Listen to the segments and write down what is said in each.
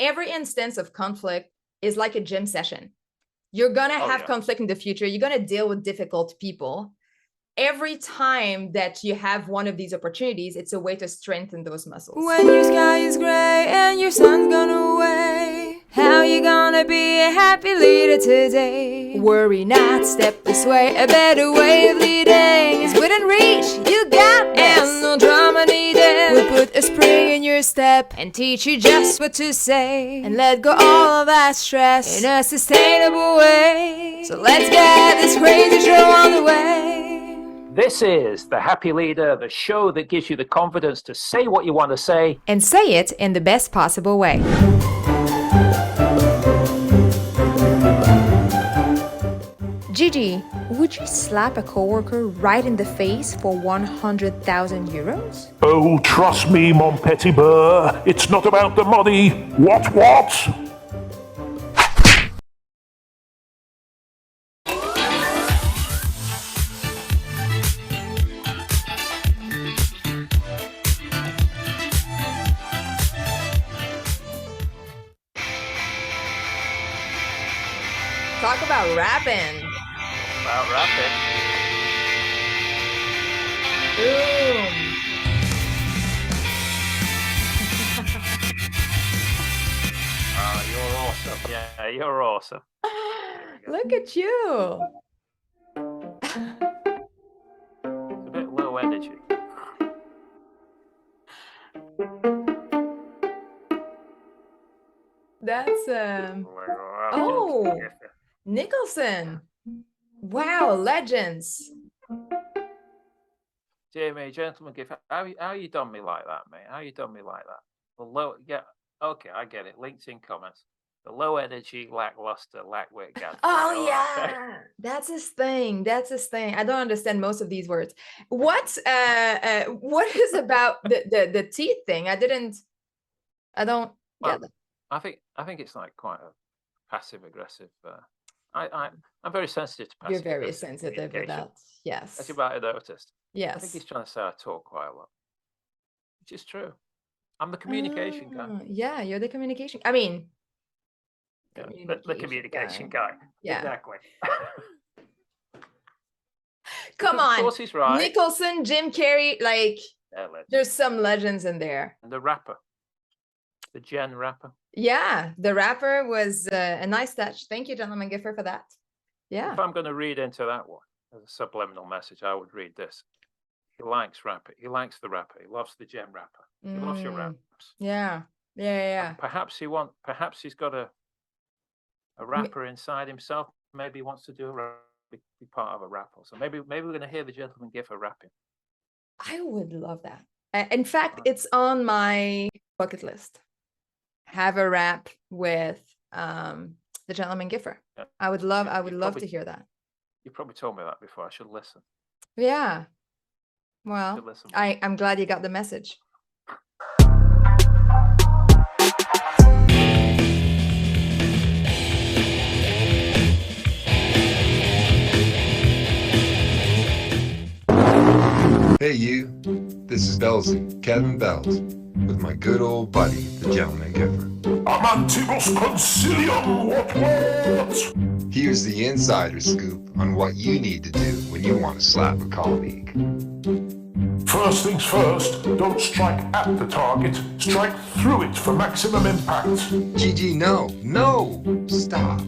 every instance of conflict is like a gym session. You're gonna have conflict in the future. You're gonna deal with difficult people. Every time that you have one of these opportunities, it's a way to strengthen those muscles. When your sky is gray and your sun's gone away, how you gonna be a happy leader today? Worry not, step this way, a better way of leading is within reach, you got this. And no drama needed, we'll put a spring in your step and teach you just what to say, and let go all of that stress in a sustainable way. So let's get this crazy show on the way. This is The Happy Leader, the show that gives you the confidence to say what you want to say. And say it in the best possible way. Gigi, would you slap a coworker right in the face for 100,000 euros? Oh, trust me, mon petit beurre, it's not about the money. What? Talk about rapping. Boom. You're awesome. Yeah, you're awesome. Look at you. It's a bit low energy. That's oh, Nicholson. Wow, legends. Jamie, gentleman, how you done me like that, mate? How you done me like that? The low, yeah, okay, I get it. LinkedIn comments. The low energy, lackluster, lackwit guy. Oh yeah, okay. That's his thing. That's his thing. I don't understand most of these words. What is about the teeth thing? I don't get that. I think it's like quite a passive aggressive. I'm very sensitive to passive. You're very sensitive with that. Yes. As you might have noticed. Yes. I think he's trying to say I talk quite a lot, which is true. I'm the communication guy. Yeah, you're the communication. I mean, the communication guy. Yeah. Exactly. Come on. Of course he's right. Nicholson, Jim Carrey, like there's some legends in there. And the rapper. The Gen rapper. Yeah, the rapper was a nice touch. Thank you, gentleman GIFER, for that. Yeah. If I'm going to read into that one as a subliminal message, I would read this. He likes rapper. He likes the rapper. He loves the Gen rapper. He loves your raps. Yeah. And perhaps he's got a rapper inside himself. Maybe he wants to be part of a rap. So maybe we're going to hear the gentleman GIFER rapping. I would love that. In fact, it's on my bucket list. Have a rap with the gentleman GIFER. Yeah. I would love to hear that. You probably told me that before. I should listen. Yeah. Well, I'm glad you got the message. Hey you, this is Belzy, Kevin Bells, with my good old buddy, the gentleman GIFER. Amantibus concilium, what? Here's the insider scoop on what you need to do when you want to slap a colleague. First things first, don't strike at the target, strike through it for maximum impact. GG, no, stop.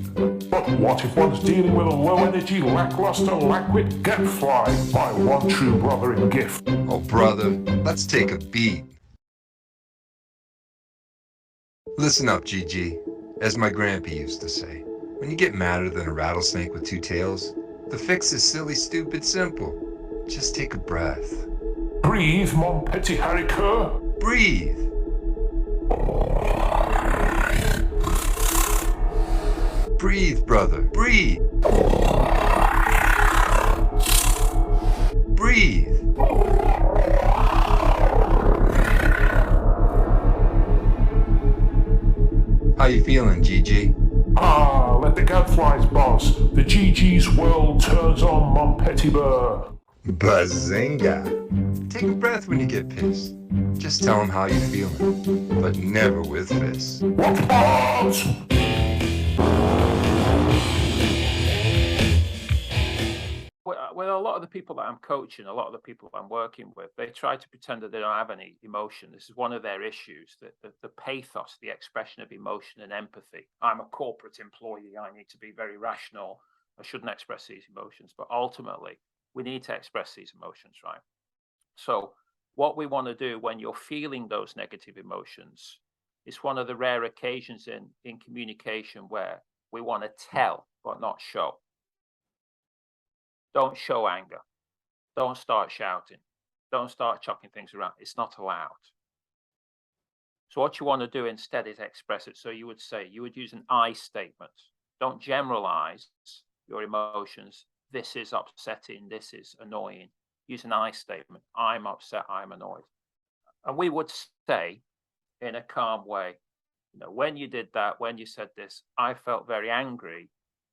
But what if one's dealing with a low-energy, lackluster, lackwit gadfly by one true brother in GIF? Oh brother, let's take a beat. Listen up, GG. As my grandpa used to say, when you get madder than a rattlesnake with two tails, the fix is silly, stupid, simple. Just take a breath. Breathe, mon petit haricot. Breathe. Breathe, brother. Breathe. Breathe. How you feeling, GG? Let the gadflies buzz. The GG's world turns on, mon petit beurre. Bazinga! Take a breath when you get pissed. Just tell them how you're feeling, but never with fists. What? With a lot of the people that I'm coaching, a lot of the people I'm working with, they try to pretend that they don't have any emotion. This is one of their issues, the pathos, the expression of emotion and empathy. I'm a corporate employee. I need to be very rational. I shouldn't express these emotions. But ultimately, we need to express these emotions, right? So what we want to do when you're feeling those negative emotions, it's one of the rare occasions in communication where we want to tell but not show. Don't show anger. Don't start shouting. Don't start chucking things around. It's not allowed. So what you want to do instead is express it. So you would use an I statement. Don't generalize your emotions. This is upsetting. This is annoying. Use an I statement. I'm upset. I'm annoyed. And we would say in a calm way, when you did that, when you said this, I felt very angry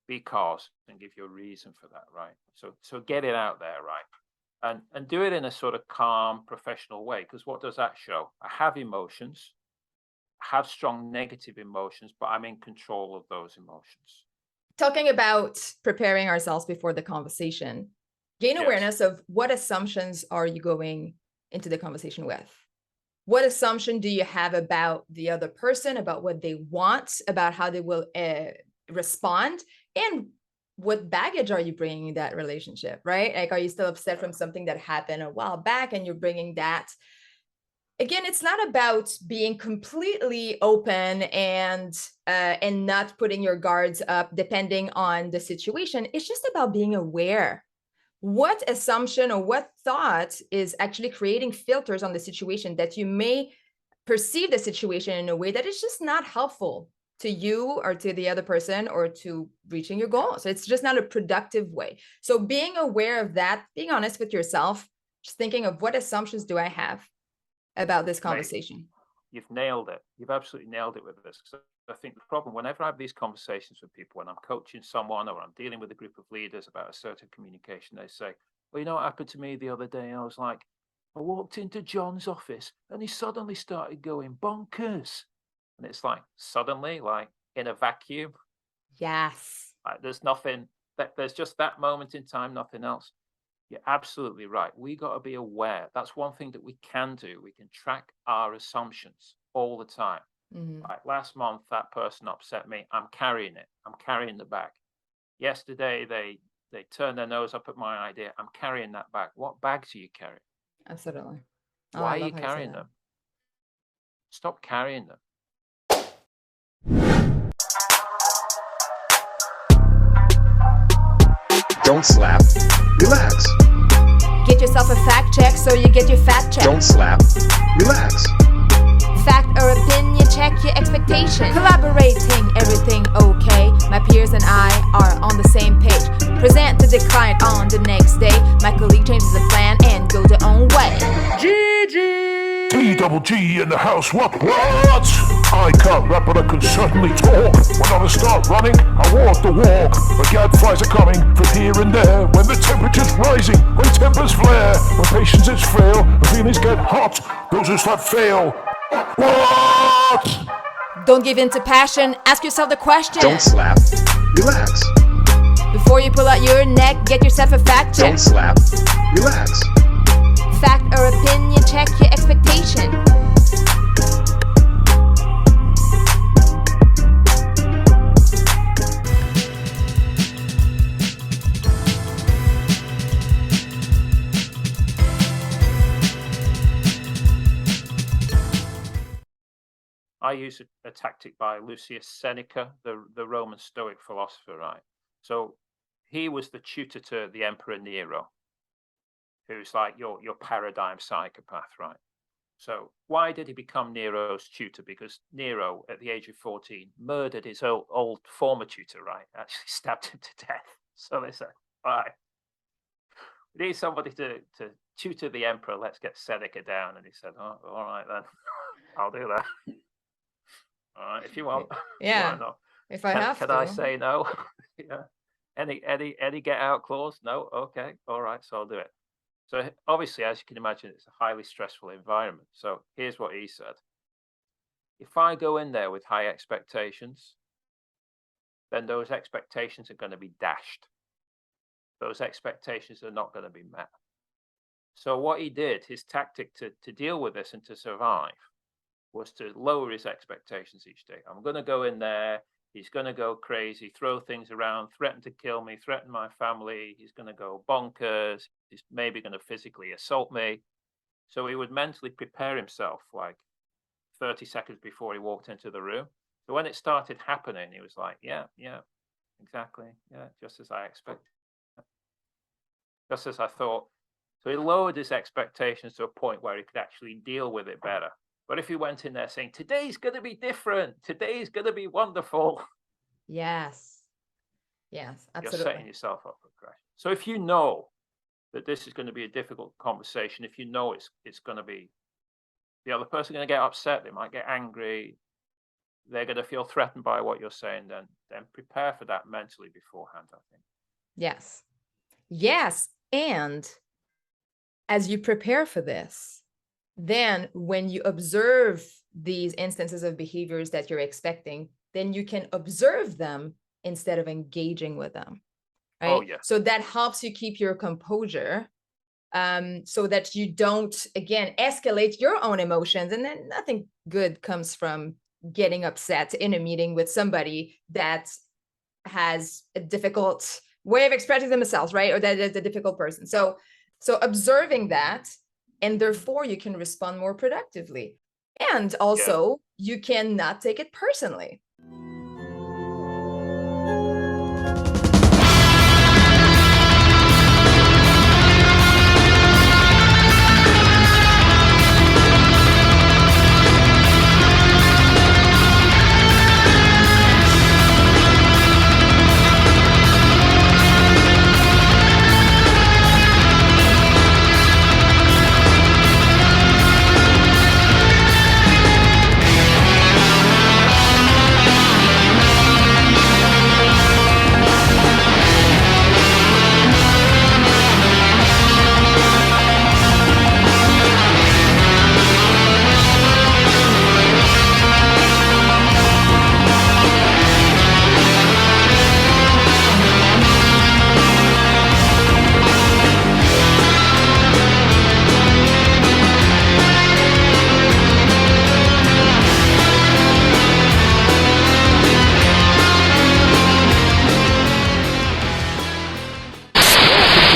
because, and give you a reason for that, right? So get it out there, right? And do it in a sort of calm, professional way, because what does that show? I have emotions, I have strong negative emotions, but I'm in control of those emotions. Talking about preparing ourselves before the conversation, gain awareness of what assumptions are you going into the conversation with? What assumption do you have about the other person, about what they want, about how they will respond? And what baggage are you bringing in that relationship, right? Like, are you still upset from something that happened a while back and you're bringing that? Again, it's not about being completely open and not putting your guards up depending on the situation. It's just about being aware. What assumption or what thought is actually creating filters on the situation that you may perceive the situation in a way that is just not helpful to you or to the other person or to reaching your goal. So it's just not a productive way. So being aware of that, being honest with yourself, just thinking of what assumptions do I have about this conversation. You've nailed it. You've absolutely nailed it with this. So I think the problem, whenever I have these conversations with people, when I'm coaching someone or I'm dealing with a group of leaders about assertive communication, they say, well, you know what happened to me the other day? I was like, I walked into John's office and he suddenly started going bonkers. And it's like, suddenly, like in a vacuum. Yes. Like, there's nothing, there's just that moment in time, nothing else. You're absolutely right. We got to be aware. That's one thing that we can do. We can track our assumptions all the time. Mm-hmm. Like last month, that person upset me. I'm carrying it. I'm carrying the bag. Yesterday, they turned their nose up at my idea. I'm carrying that bag. What bags are you carrying? Absolutely. Why are you carrying them? Stop carrying them. Don't slap. Relax. Get yourself a fact check so you get your fat check. Don't slap. Relax. Fact or opinion, check your expectation. Collaborating, everything okay. My peers and I are on the same page. Present to the client on the next day. My colleague changes the plan and goes their own way. T-double-G in the house, what? I can't rap, but I can certainly talk. When I start running, I walk the walk. The gadflies are coming from here and there. When the temperature's rising, when tempers flare, when patiences fail, and feelings get hot, those who slap fail. What? Don't give in to passion, ask yourself the question. Don't slap. Relax. Before you pull out your neck, get yourself a fact check. Don't slap. Relax. Fact or opinion, check your expectation. I use a tactic by Lucius Seneca, the Roman Stoic philosopher, right? So he was the tutor to the Emperor Nero, who's like your paradigm psychopath, right? So why did he become Nero's tutor? Because Nero, at the age of 14, murdered his old former tutor, right? Actually stabbed him to death. So they said, all right, we need somebody to tutor the emperor. Let's get Seneca down. And he said, oh, all right, then. I'll do that. All right, if you want. Yeah. No. If I have can to. I say no? Yeah. Any get out clause? No. Okay. All right. So I'll do it. So obviously, as you can imagine, it's a highly stressful environment. So here's what he said. If I go in there with high expectations, then those expectations are going to be dashed. Those expectations are not going to be met. So what he did, his tactic to deal with this and to survive, was to lower his expectations each day. I'm going to go in there. He's going to go crazy, throw things around, threaten to kill me, threaten my family. He's going to go bonkers. He's maybe going to physically assault me. So he would mentally prepare himself like 30 seconds before he walked into the room. So when it started happening, he was like, yeah, exactly. Yeah, just as I expected. Just as I thought. So he lowered his expectations to a point where he could actually deal with it better. But if you went in there saying, today's going to be different, today's going to be wonderful. Yes, absolutely. You're setting yourself up for crash. So if you know that this is going to be a difficult conversation, if you know it's going to be, the other person going to get upset, they might get angry, they're going to feel threatened by what you're saying, then prepare for that mentally beforehand, I think. Yes. And as you prepare for this, then when you observe these instances of behaviors that you're expecting, then you can observe them instead of engaging with them, right? Oh, yeah. So that helps you keep your composure, so that you don't, again, escalate your own emotions. And then nothing good comes from getting upset in a meeting with somebody that has a difficult way of expressing themselves, right? Or that is a difficult person. So observing that, and therefore you can respond more productively. And also you can not take it personally.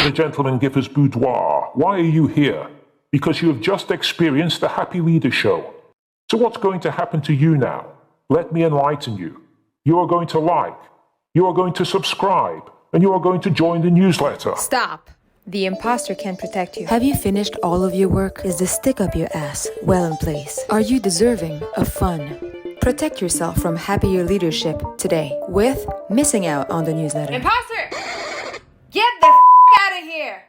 The gentleman GIFER's boudoir. Why are you here? Because you have just experienced the Happy Leader Show. So what's going to happen to you now? Let me enlighten you. You are going to like, you are going to subscribe, and you are going to join the newsletter. Stop. The imposter can protect you. Have you finished all of your work? Is the stick up your ass well in place? Are you deserving of fun? Protect yourself from happier leadership today with missing out on the newsletter. Imposter! Get the out of here!